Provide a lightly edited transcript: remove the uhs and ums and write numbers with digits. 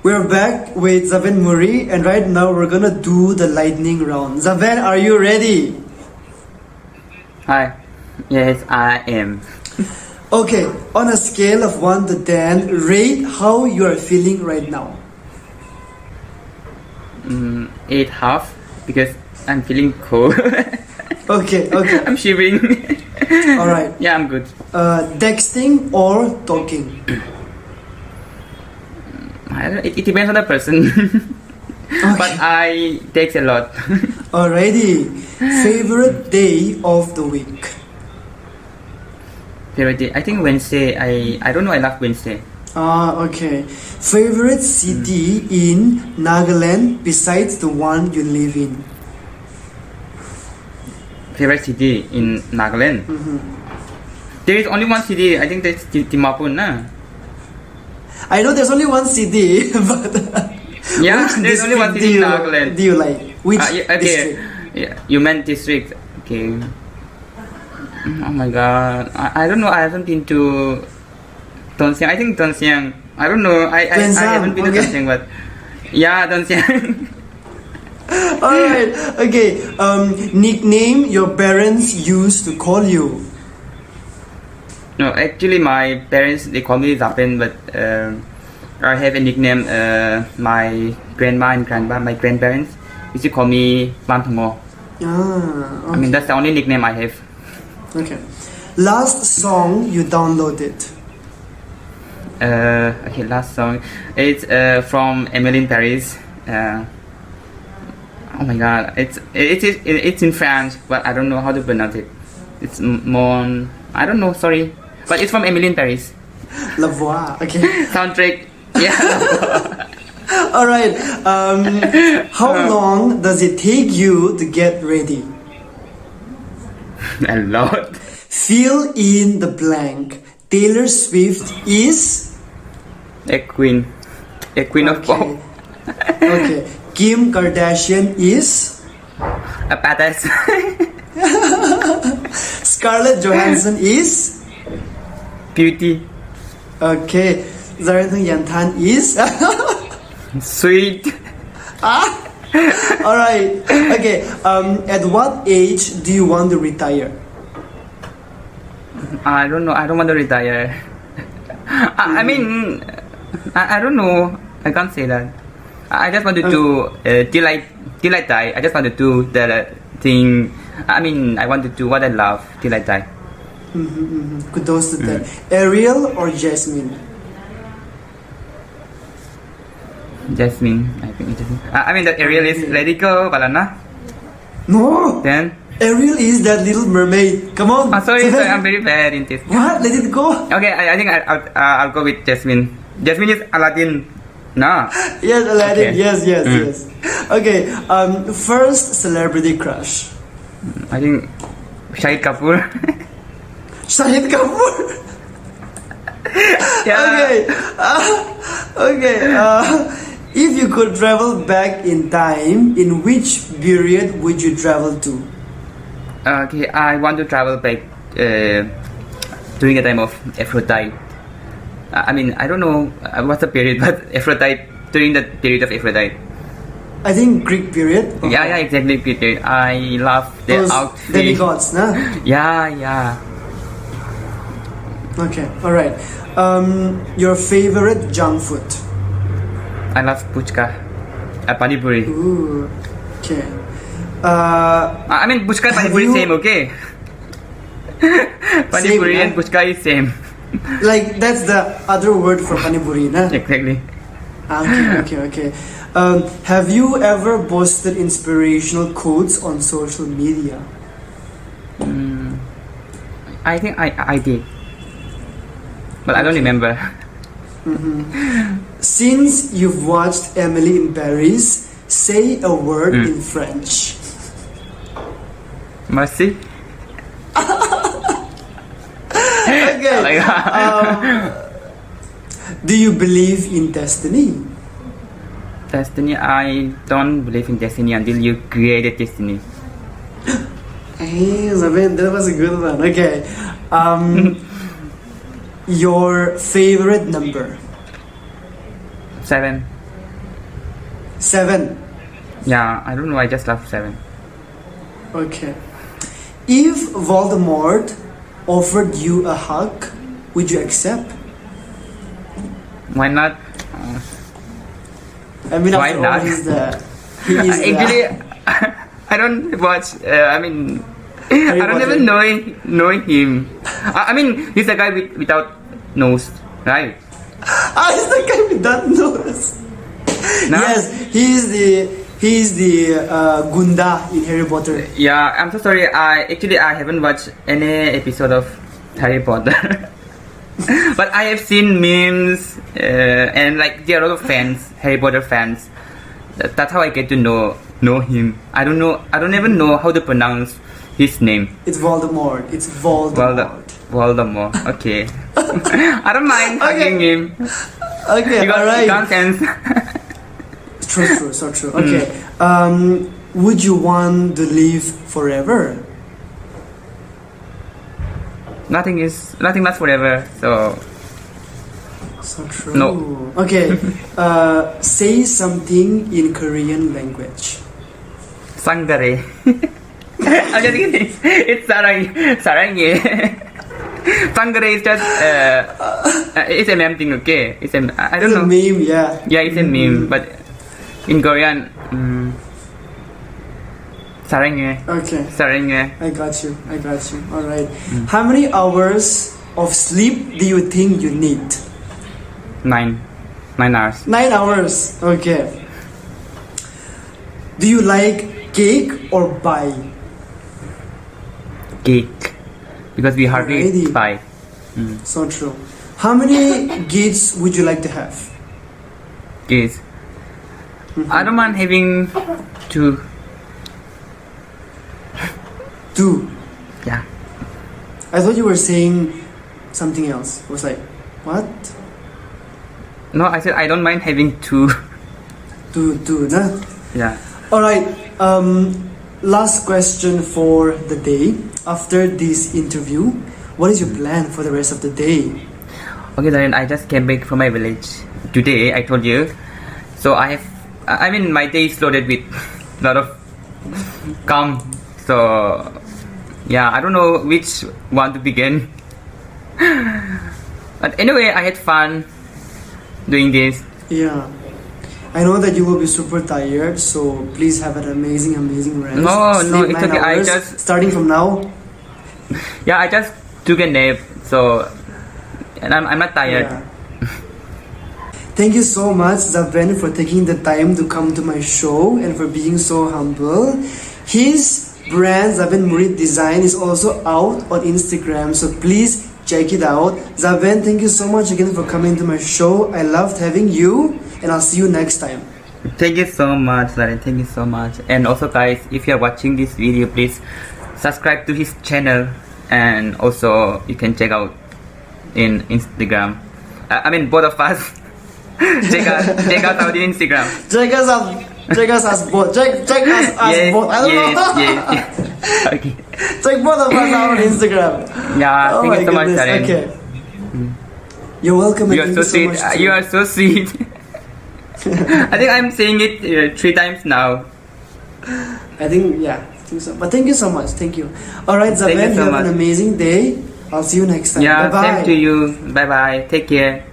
We're back with Zaben Murry, and right now we're gonna do the lightning round. Zaben, are you ready? Hi. Yes, I am. Okay, on a scale of 1 to 10, rate how you are feeling right now. 8.5 because I'm feeling cold. Okay. I'm shivering. Alright. Yeah, I'm good. Texting or talking? I don't, it depends on the person. But I text a lot. Alrighty. Favorite day of the week? Favorite day? I think Wednesday. I don't know. I love Wednesday. Okay. Favorite city in Nagaland besides the one you live in? Favorite city in Nagaland? There is only one city. I think that's Dimapur, nah? I know there's only one city, but Yeah, which there's only one city in Nagaland. do you like? Which Okay. district? Yeah, you meant district. Okay. Oh my god. I don't know. I haven't been to Dongxiang. I think Dongxiang. I don't know. I haven't been to Dongxiang, but yeah, Dongxiang. Alright, okay. Nickname your parents used to call you. No, actually, my parents they call me Zaben, but I have a nickname. My grandma and grandpa, my grandparents, used to call me Bantongo. Okay. I mean, that's the only nickname I have. Okay. Last song you downloaded. Okay, last song. It's from Emily in Paris. Oh my god, it's in French, but I don't know how to pronounce it. It's more. I don't know. Sorry, but it's from Emily in Paris. La Voix. Okay. Soundtrack. Yeah. Alright. How long does it take you to get ready? A lot. Fill in the blank. Taylor Swift is. A queen of pop. Okay. Kim Kardashian is. A badass. Scarlett Johansson is. Beauty. Okay. Zarethung Yantan is. Sweet. Alright. Okay. At what age do you want to retire? I don't know. I don't want to retire. I mean, I don't know. I can't say that. I just want to do till I die. I just want to do the thing. I mean, I want to do what I love till I die. Kudos to that. Ariel or Jasmine? Jasmine. I think it's Jasmine. I mean that Ariel is Let It Go, Balana. No. Then. Ariel is that little mermaid. Come on. Sorry, I'm very bad in this. What? Let it go. Okay, I think I'll go with Jasmine. Jasmine is Aladdin. No. Yes, Aladdin. Okay. Yes. Okay. First celebrity crush. I think Shahid Kapoor. Shahid Kapoor. Yeah. Okay. If you could travel back in time, in which period would you travel to? Okay, I want to travel back during the time of Aphrodite. I mean, I don't know what's the period, but Aphrodite, during the period of Aphrodite. I think Greek period. Yeah, exactly, Greek period. I love the Those outfit. demigods, nah? Yeah. Okay, alright. Your favorite junk food? I love puchka. Pani puri. Ooh, okay. I mean, puchka and pani puri same, okay? Pani Same, puri yeah? and puchka is same. Like, that's the other word for panipuri, nah? Exactly. Okay. Have you ever posted inspirational quotes on social media? I think I did. But I don't remember. Since you've watched Emily in Paris, say a word in French. Merci. Okay. Oh my God. Do you believe in destiny? Destiny, I don't believe in destiny until you created destiny. Hey, Zaben, that was a good one. Okay. Your favorite number? 7. 7. Yeah, I don't know. I just love 7. Okay. If Voldemort offered you a hug, would you accept? Why not? I mean, Why after all, not? he is the Actually, I don't watch. I mean, Harry I don't Potter. even know him. I mean, he's a guy without nose, right? He's the guy with that nose. No? Yes, he's the Gunda in Harry Potter. Yeah, I'm so sorry. I haven't watched any episode of Harry Potter, but I have seen memes and like there are a lot of fans, Harry Potter fans. That's how I get to know him. I don't know. I don't even know how to pronounce his name. It's Voldemort. It's Voldemort. Voldemort. Okay. I don't mind hugging him. Okay, Because alright. he can't sense. True, so true. Okay. Would you want to live forever? Nothing lasts forever. So So true. No. Okay. Say something in Korean language. Sangare. I'm just kidding. It's sarangye. Sangare is just it's a meme thing, okay? I don't It's a know. meme, yeah. Yeah, it's a meme, but in Korean, sarangye. Okay. Sarangye. I got you. Alright. How many hours of sleep do you think you need? 9 hours. 9 hours. Okay. Do you like cake or pie? Cake. Because we hardly Alrighty. buy. So true. How many kids would you like to have? Kids. I don't mind having 2. 2. Yeah. I thought you were saying something else. I was like, what? No, I said I don't mind having 2. 2, nah? Yeah. Alright, last question for the day. After this interview, what is your plan for the rest of the day? Okay, then I just came back from my village today. I told you. So I mean, my day is loaded with a lot of calm. So yeah, I don't know which one to begin. But anyway, I had fun doing this. Yeah. I know that you will be super tired, so please have an amazing rest. No, Sleep it's 9 okay. I hours, just starting from now. Yeah, I just took a nap. So and I'm not tired. Yeah. Thank you so much, Zaben, for taking the time to come to my show and for being so humble. His brand, Zaben Murry Designes, is also out on Instagram, so please check it out. Zaben, thank you so much again for coming to my show. I loved having you, and I'll see you next time. Thank you so much, Larry. Thank you so much. And also, guys, if you are watching this video, please subscribe to his channel, and also you can check out in Instagram. I mean, both of us. check out our Instagram. Check us as both. Check us as both. I don't know. Yes. Okay. Check both of us out on Instagram. Yeah. Oh Thank my you so much, goodness. Darren. Okay. You're welcome. And You are thank so you so sweet. much too. You are so sweet. I think I'm saying it 3 times now. I think, yeah. I think so. But thank you so much. Thank you. Alright, Thank Zaben, you so have much. an amazing day. I'll see you next time. Yeah. Bye bye. Same to you. Bye bye. Take care.